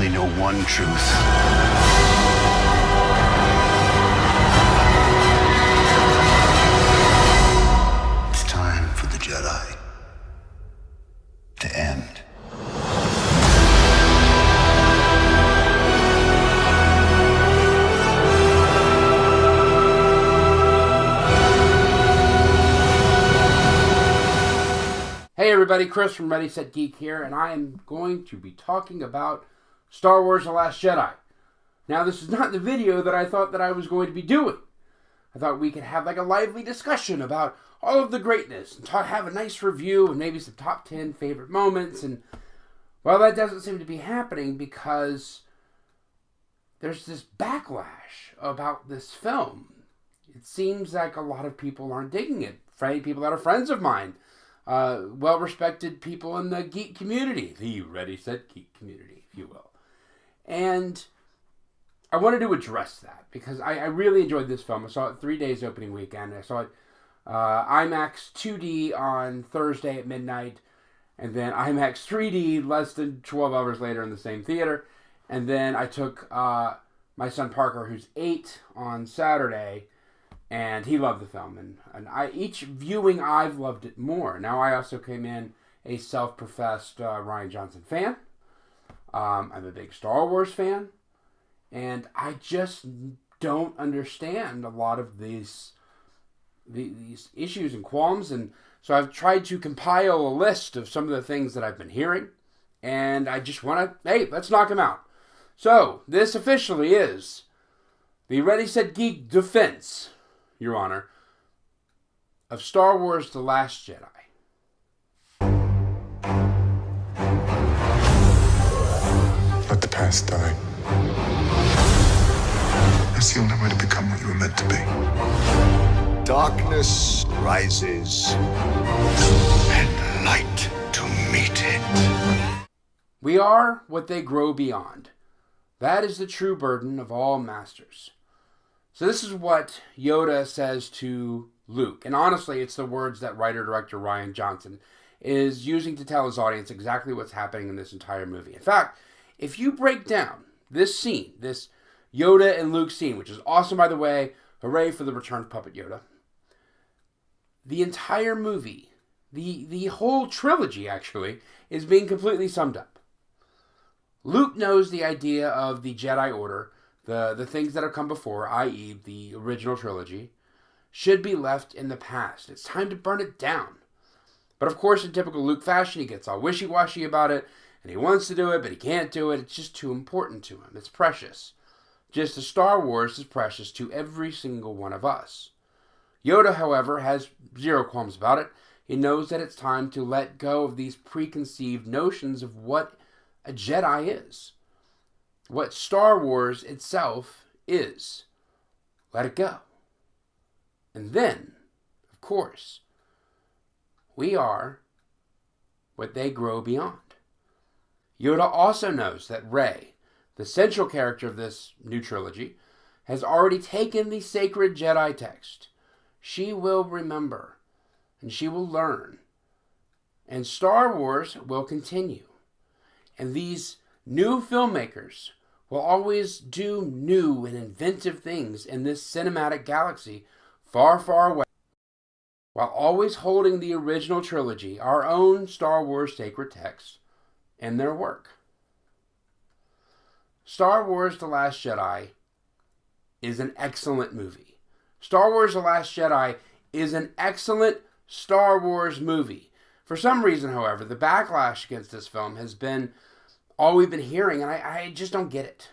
only know one truth. It's time for the Jedi to end. Hey everybody, Chris from Ready, Set, Geek here, and I am going to be talking about Star Wars The Last Jedi. Now, this is not the video that I thought that I was going to be doing. I thought we could have like a lively discussion about all of the greatness, and have a nice review, and maybe some top 10 favorite moments, and, well, that doesn't seem to be happening because there's this backlash about this film. It seems like a lot of people aren't digging it. People that are friends of mine, well-respected people in the Geek community, the Ready, Set, Geek community, if you will. And I wanted to address that because I really enjoyed this film. I saw it 3 days opening weekend. I saw it IMAX 2D on Thursday at midnight, and then IMAX 3D less than 12 hours later in the same theater. And then I took my son Parker, who's 8, on Saturday, and he loved the film. And each viewing, I've loved it more. Now, I also came in a self-professed Rian Johnson fan. I'm a big Star Wars fan. And I just don't understand a lot of these issues and qualms. And so I've tried to compile a list of some of the things that I've been hearing. And I just want to, hey, let's knock them out. So, this officially is the Ready, Set, Geek defense, Your Honor, of Star Wars The Last Jedi. Let the past die. That's the only way to become what you were meant to be. Darkness rises, and light to meet it. We are what they grow beyond. That is the true burden of all masters. So this is what Yoda says to Luke. And honestly, it's the words that writer-director Rian Johnson is using to tell his audience exactly what's happening in this entire movie. In fact, if you break down this scene, this Yoda and Luke scene, which is awesome, by the way, hooray for the return of Puppet Yoda, the entire movie, the whole trilogy, actually, is being completely summed up. Luke knows the idea of the Jedi Order, the things that have come before, i.e. the original trilogy, should be left in the past. It's time to burn it down. But of course, in typical Luke fashion, he gets all wishy-washy about it, and he wants to do it, but he can't do it. It's just too important to him. It's precious. Just as Star Wars is precious to every single one of us. Yoda, however, has zero qualms about it. He knows that it's time to let go of these preconceived notions of what a Jedi is. What Star Wars itself is. Let it go. And then, of course, we are what they grow beyond. Yoda also knows that Rey, the central character of this new trilogy, has already taken the sacred Jedi text. She will remember, and she will learn. And Star Wars will continue. And these new filmmakers will always do new and inventive things in this cinematic galaxy far, far away, while always holding the original trilogy, our own Star Wars sacred text, in their work. Star Wars The Last Jedi is an excellent movie. Star Wars The Last Jedi is an excellent Star Wars movie. For some reason, however, the backlash against this film has been all we've been hearing, and I just don't get it.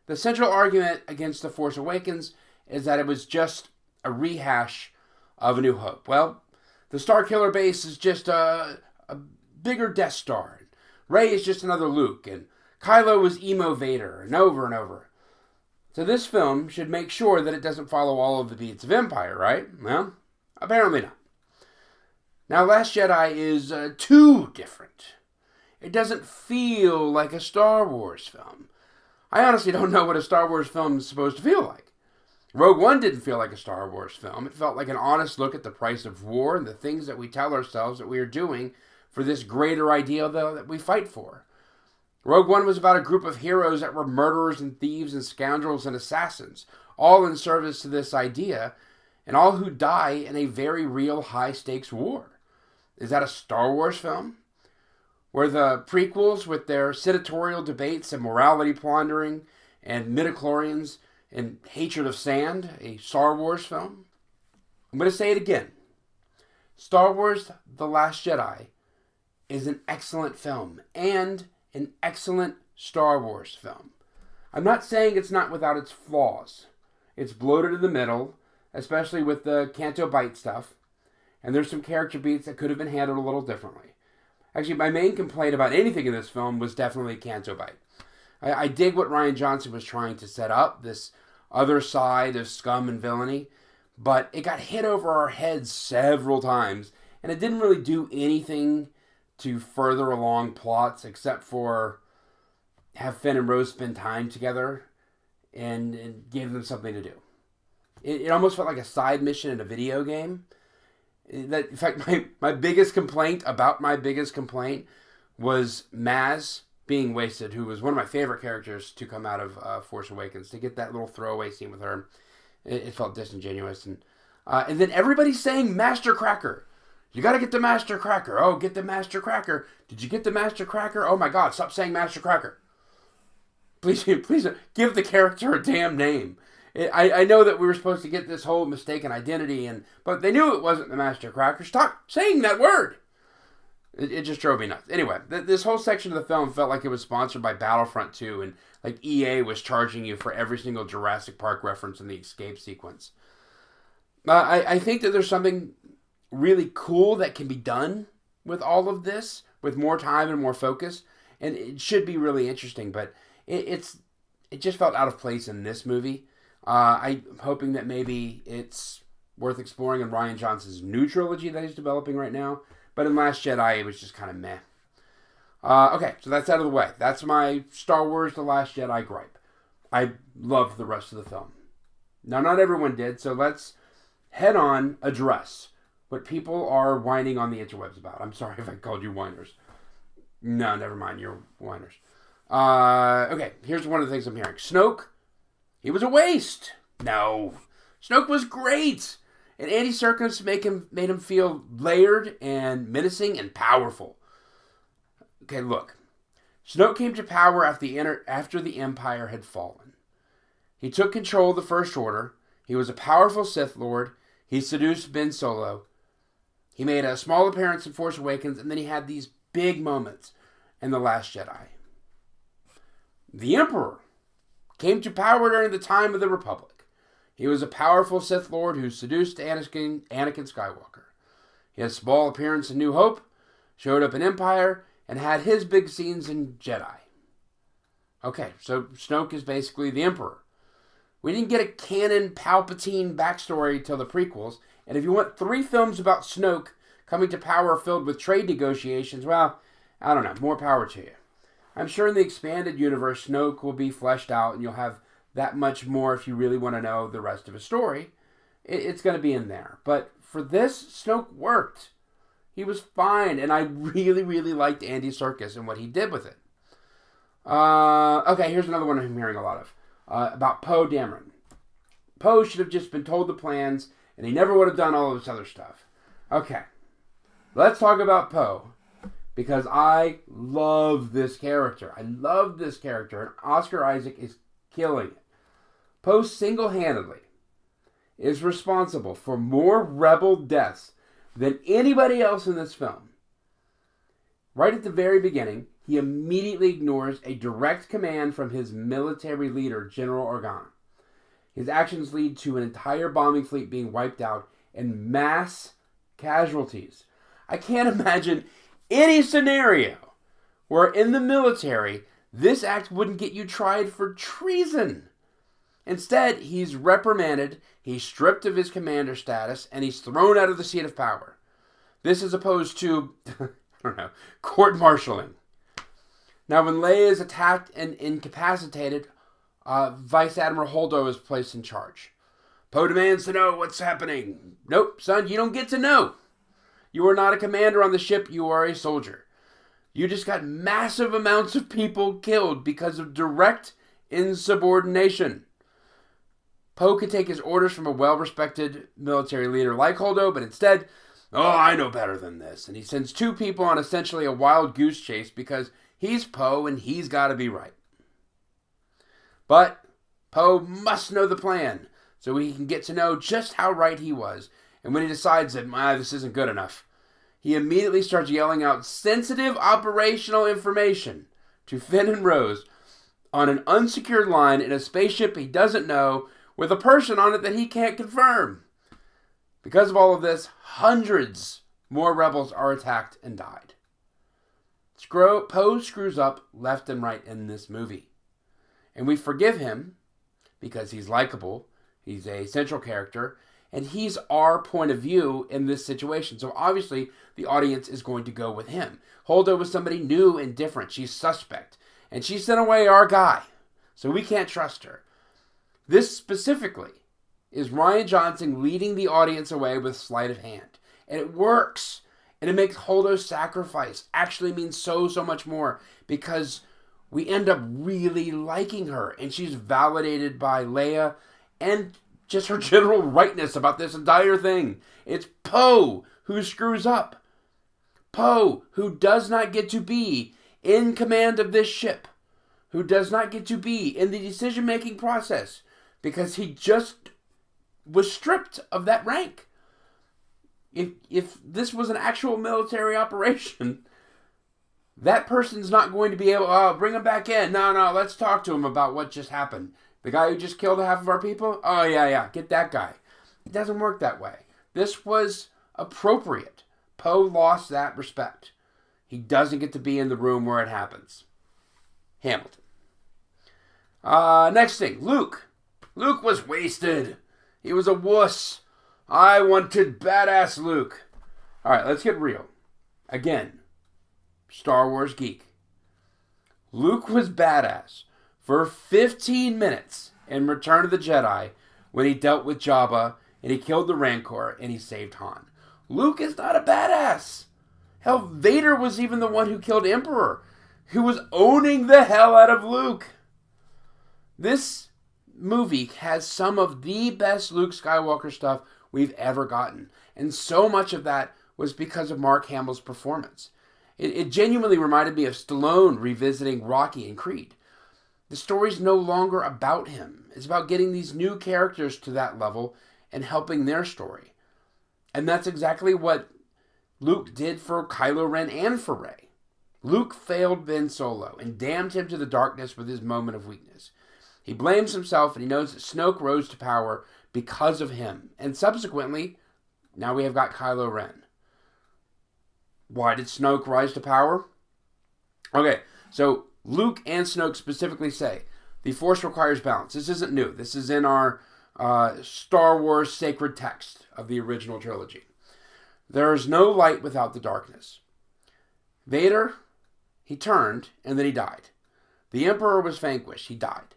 The central argument against The Force Awakens is that it was just a rehash of A New Hope. Well, the Starkiller base is just a bigger Death Star. Rey is just another Luke, and Kylo was emo Vader, and over. So this film should make sure that it doesn't follow all of the beats of Empire, right? Well, apparently not. Now, Last Jedi is too different. It doesn't feel like a Star Wars film. I honestly don't know what a Star Wars film is supposed to feel like. Rogue One didn't feel like a Star Wars film. It felt like an honest look at the price of war and the things that we tell ourselves that we are doing for this greater ideal that we fight for. Rogue One was about a group of heroes that were murderers and thieves and scoundrels and assassins, all in service to this idea, and all who die in a very real high-stakes war. Is that a Star Wars film? Were the prequels, with their senatorial debates and morality pondering and midichlorians and hatred of sand, a Star Wars film? I'm going to say it again. Star Wars The Last Jedi is an excellent film and an excellent Star Wars film. I'm not saying it's not without its flaws. It's bloated in the middle, especially with the Canto Bight stuff, and there's some character beats that could have been handled a little differently. Actually, my main complaint about anything in this film was definitely Canto Bight. I dig what Rian Johnson was trying to set up, this other side of scum and villainy, but it got hit over our heads several times, and it didn't really do anything to further along plots except for have Finn and Rose spend time together and give them something to do. It almost felt like a side mission in a video game. In fact, my biggest complaint about my biggest complaint was Maz being wasted, who was one of my favorite characters to come out of Force Awakens. To get that little throwaway scene with her, it felt disingenuous. And then everybody saying Master Cracker. You got to get the Master Cracker. Oh, get the Master Cracker. Did you get the Master Cracker? Oh my God, stop saying Master Cracker. Please give the character a damn name. I know that we were supposed to get this whole mistaken identity, but they knew it wasn't the Master Cracker. Stop saying that word. It just drove me nuts. Anyway, this whole section of the film felt like it was sponsored by Battlefront 2, and like EA was charging you for every single Jurassic Park reference in the escape sequence. I think that there's something really cool that can be done with all of this, with more time and more focus, and it should be really interesting, but it just felt out of place in this movie. I'm hoping that maybe it's worth exploring in Rian Johnson's new trilogy that he's developing right now, but in Last Jedi, it was just kind of meh. Okay, so that's out of the way. That's my Star Wars The Last Jedi gripe. I loved the rest of the film. Now, not everyone did, so let's head on address what people are whining on the interwebs about. I'm sorry if I called you whiners. No, never mind, you're whiners. Okay, here's one of the things I'm hearing. Snoke, he was a waste. No, Snoke was great. And Andy Serkis made him feel layered and menacing and powerful. Okay, look. Snoke came to power after the Empire had fallen. He took control of the First Order. He was a powerful Sith Lord. He seduced Ben Solo. He made a small appearance in Force Awakens, and then he had these big moments in The Last Jedi. The Emperor came to power during the time of the Republic. He was a powerful Sith Lord who seduced Anakin Skywalker. He had a small appearance in New Hope, showed up in Empire, and had his big scenes in Jedi. Okay, so Snoke is basically the Emperor. We didn't get a canon Palpatine backstory till the prequels, and if you want 3 films about Snoke coming to power filled with trade negotiations, well, I don't know, more power to you. I'm sure in the expanded universe, Snoke will be fleshed out, and you'll have that much more if you really want to know the rest of his story. It's going to be in there. But for this, Snoke worked. He was fine, and I really, really liked Andy Serkis and what he did with it. Okay, here's another one I'm hearing a lot of. About Poe Dameron. Poe should have just been told the plans, and he never would have done all of this other stuff. Okay, let's talk about Poe, because I love this character. I love this character, and Oscar Isaac is killing it. Poe single-handedly is responsible for more rebel deaths than anybody else in this film. Right at the very beginning, he immediately ignores a direct command from his military leader, General Organa. His actions lead to an entire bombing fleet being wiped out and mass casualties. I can't imagine any scenario where in the military, this act wouldn't get you tried for treason. Instead, he's reprimanded, he's stripped of his commander status, and he's thrown out of the seat of power. This is opposed to, court-martialing. Now, when Leia is attacked and incapacitated, Vice Admiral Holdo is placed in charge. Poe demands to know what's happening. Nope, son, you don't get to know. You are not a commander on the ship, you are a soldier. You just got massive amounts of people killed because of direct insubordination. Poe could take his orders from a well-respected military leader like Holdo, but instead, I know better than this. And he sends 2 people on essentially a wild goose chase because he's Poe and he's got to be right. But Poe must know the plan so he can get to know just how right he was. And when he decides that this isn't good enough, he immediately starts yelling out sensitive operational information to Finn and Rose on an unsecured line in a spaceship he doesn't know with a person on it that he can't confirm. Because of all of this, hundreds more rebels are attacked and died. Poe screws up left and right in this movie. And we forgive him because he's likable, he's a central character, and he's our point of view in this situation. So obviously, the audience is going to go with him. Holdo was somebody new and different. She's suspect. And she sent away our guy. So we can't trust her. This specifically is Rian Johnson leading the audience away with sleight of hand. And it works. And it makes Holdo's sacrifice actually mean so much more. Because we end up really liking her. And she's validated by Leia and just her general rightness about this entire thing. It's Poe who screws up. Poe who does not get to be in command of this ship. Who does not get to be in the decision-making process. Because he just was stripped of that rank. If this was an actual military operation, that person's not going to be able, bring him back in. No, let's talk to him about what just happened. The guy who just killed half of our people? Oh, yeah, get that guy. It doesn't work that way. This was appropriate. Poe lost that respect. He doesn't get to be in the room where it happens. Hamilton. Next thing, Luke. Luke was wasted. He was a wuss. I wanted badass Luke. All right, let's get real. Again, Star Wars Geek. Luke was badass for 15 minutes in Return of the Jedi when he dealt with Jabba and he killed the Rancor and he saved Han. Luke is not a badass. Hell, Vader was even the one who killed Emperor, who was owning the hell out of Luke. This movie has some of the best Luke Skywalker stuff we've ever gotten. And so much of that was because of Mark Hamill's performance. It genuinely reminded me of Stallone revisiting Rocky and Creed. The story's no longer about him. It's about getting these new characters to that level and helping their story. And that's exactly what Luke did for Kylo Ren and for Rey. Luke failed Ben Solo and damned him to the darkness with his moment of weakness. He blames himself and he knows that Snoke rose to power because of him. And subsequently, now we have got Kylo Ren. Why did Snoke rise to power? Okay, so Luke and Snoke specifically say, the Force requires balance. This isn't new. This is in our Star Wars sacred text of the original trilogy. There is no light without the darkness. Vader, he turned, and then he died. The Emperor was vanquished. He died.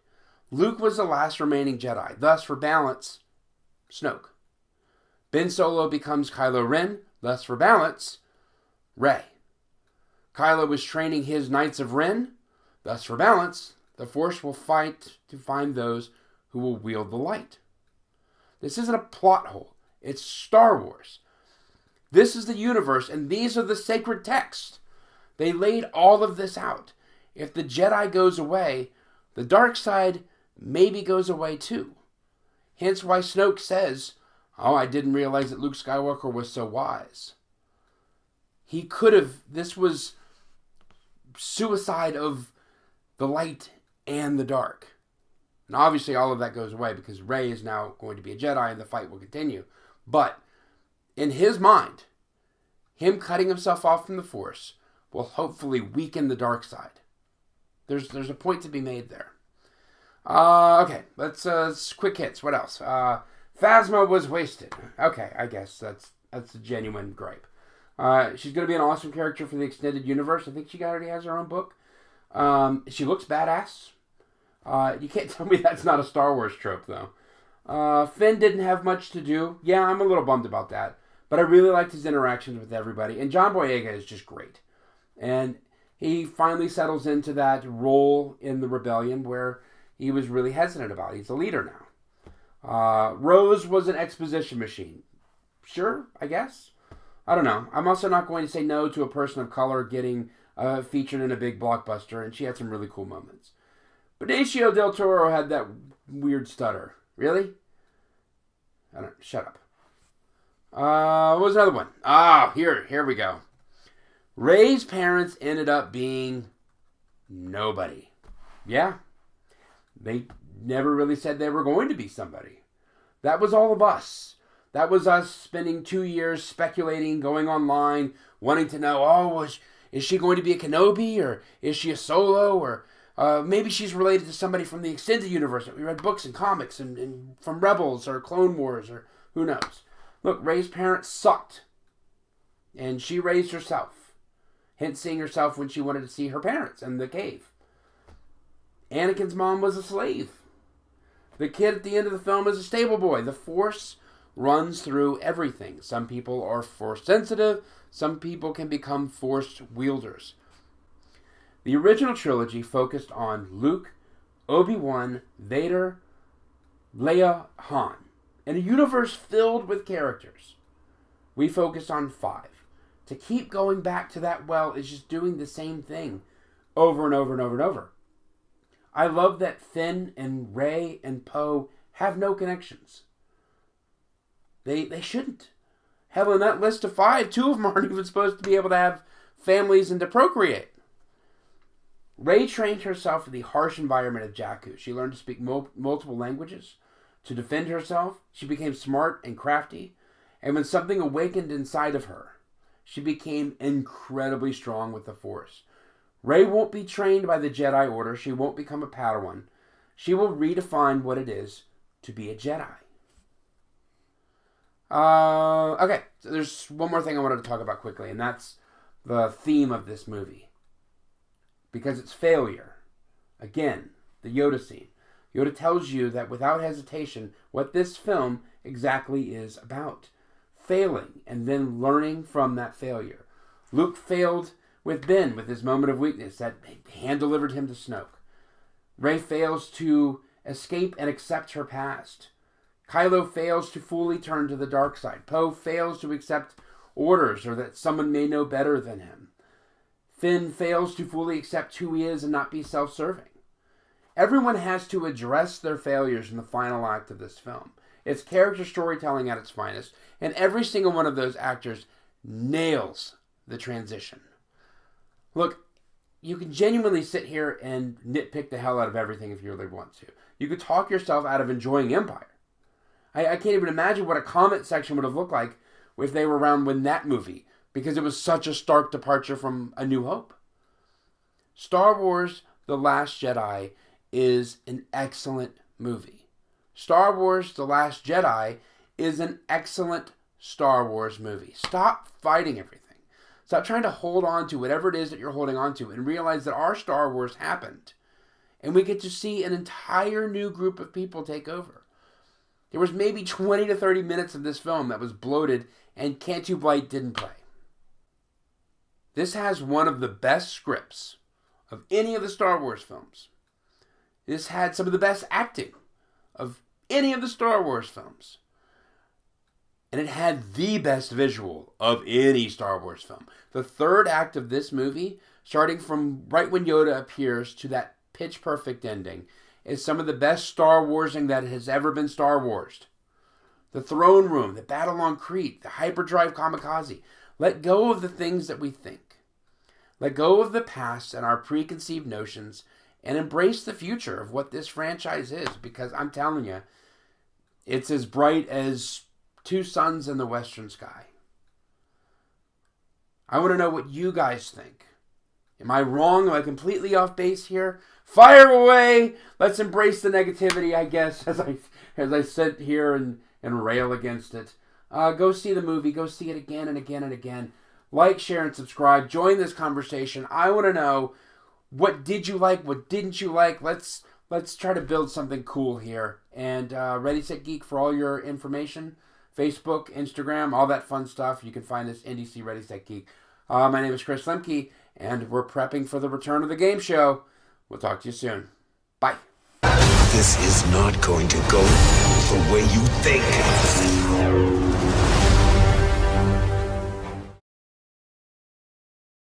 Luke was the last remaining Jedi. Thus, for balance, Snoke. Ben Solo becomes Kylo Ren. Thus, for balance, Rey. Kylo was training his Knights of Ren. Thus, for balance, the Force will fight to find those who will wield the light. This isn't a plot hole. It's Star Wars. This is the universe, and these are the sacred texts. They laid all of this out. If the Jedi goes away, the dark side maybe goes away too. Hence why Snoke says, I didn't realize that Luke Skywalker was so wise. He could have, this was suicide of the light and the dark. And obviously all of that goes away because Rey is now going to be a Jedi and the fight will continue. But in his mind, him cutting himself off from the Force will hopefully weaken the dark side. There's a point to be made there. Okay, let's quick hits. What else? Phasma was wasted. Okay, I guess that's a genuine gripe. She's going to be an awesome character for the extended universe. I think she already has her own book. She looks badass. You can't tell me that's not a Star Wars trope, though. Finn didn't have much to do. Yeah, I'm a little bummed about that. But I really liked his interactions with everybody. And John Boyega is just great. And he finally settles into that role in the rebellion where he was really hesitant about. He's a leader now. Rose was an exposition machine. Sure, I guess. I don't know. I'm also not going to say no to a person of color getting featured in a big blockbuster, and she had some really cool moments. Benicio del Toro had that weird stutter. Really? I don't. Shut up. What was another one? Here we go. Rey's parents ended up being nobody. Yeah. They never really said they were going to be somebody. That was all of us. That was us spending 2 years speculating, going online, wanting to know, is she going to be a Kenobi, or is she a Solo, or maybe she's related to somebody from the extended universe that we read books and comics and from Rebels or Clone Wars, or who knows. Look, Rey's parents sucked. And she raised herself. Hence seeing herself when she wanted to see her parents in the cave. Anakin's mom was a slave. The kid at the end of the film is a stable boy. The Force runs through everything. Some people are Force sensitive. Some people can become Force wielders. The original trilogy focused on Luke, Obi-Wan, Vader, Leia, Han. In a universe filled with characters. We focused on 5. To keep going back to that well is just doing the same thing over and over and over and over. I love that Finn and Rey and Poe have no connections. They shouldn't. Hell, in that list of 5, 2 of them aren't even supposed to be able to have families and to procreate. Rey trained herself in the harsh environment of Jakku. She learned to speak multiple languages. To defend herself, she became smart and crafty. And when something awakened inside of her, she became incredibly strong with the Force. Rey won't be trained by the Jedi Order. She won't become a Padawan. She will redefine what it is to be a Jedi. Okay, so there's one more thing I wanted to talk about quickly, and that's the theme of this movie. Because it's failure. Again, the Yoda scene. Yoda tells you that without hesitation what this film exactly is about. Failing and then learning from that failure. Luke failed with Ben with his moment of weakness that hand-delivered him to Snoke. Rey fails to escape and accept her past. Kylo fails to fully turn to the dark side. Poe fails to accept orders or that someone may know better than him. Finn fails to fully accept who he is and not be self-serving. Everyone has to address their failures in the final act of this film. It's character storytelling at its finest, and every single one of those actors nails the transition. Look, you can genuinely sit here and nitpick the hell out of everything if you really want to. You could talk yourself out of enjoying Empire. I can't even imagine what a comment section would have looked like if they were around when that movie, because it was such a stark departure from A New Hope. Star Wars The Last Jedi is an excellent movie. Star Wars The Last Jedi is an excellent Star Wars movie. Stop fighting everything. Stop trying to hold on to whatever it is that you're holding on to and realize that our Star Wars happened. And we get to see an entire new group of people take over. There was maybe 20 to 30 minutes of this film that was bloated and Cantu Blight didn't play. This has one of the best scripts of any of the Star Wars films. This had some of the best acting of any of the Star Wars films. And it had the best visual of any Star Wars film. The third act of this movie, starting from right when Yoda appears to that pitch perfect ending, is some of the best Star Warsing that has ever been Star Warsed. The throne room, the battle on Crete, the hyperdrive kamikaze. Let go of the things that we think. Let go of the past and our preconceived notions and embrace the future of what this franchise is, because I'm telling you, it's as bright as 2 suns in the western sky. I want to know what you guys think. Am I wrong? Am I completely off base here? Fire away! Let's embrace the negativity, I guess, as I sit here and rail against it. Go see the movie. Go see it again and again and again. Like, share, and subscribe. Join this conversation. I want to know, what did you like? What didn't you like? Let's try to build something cool here. And Ready, Set, Geek for all your information. Facebook, Instagram, all that fun stuff. You can find this NDC Ready, Set, Geek. My name is Chris Lemke, And we're prepping for the return of the game show. We'll talk to you soon. Bye. This is not going to go the way you think.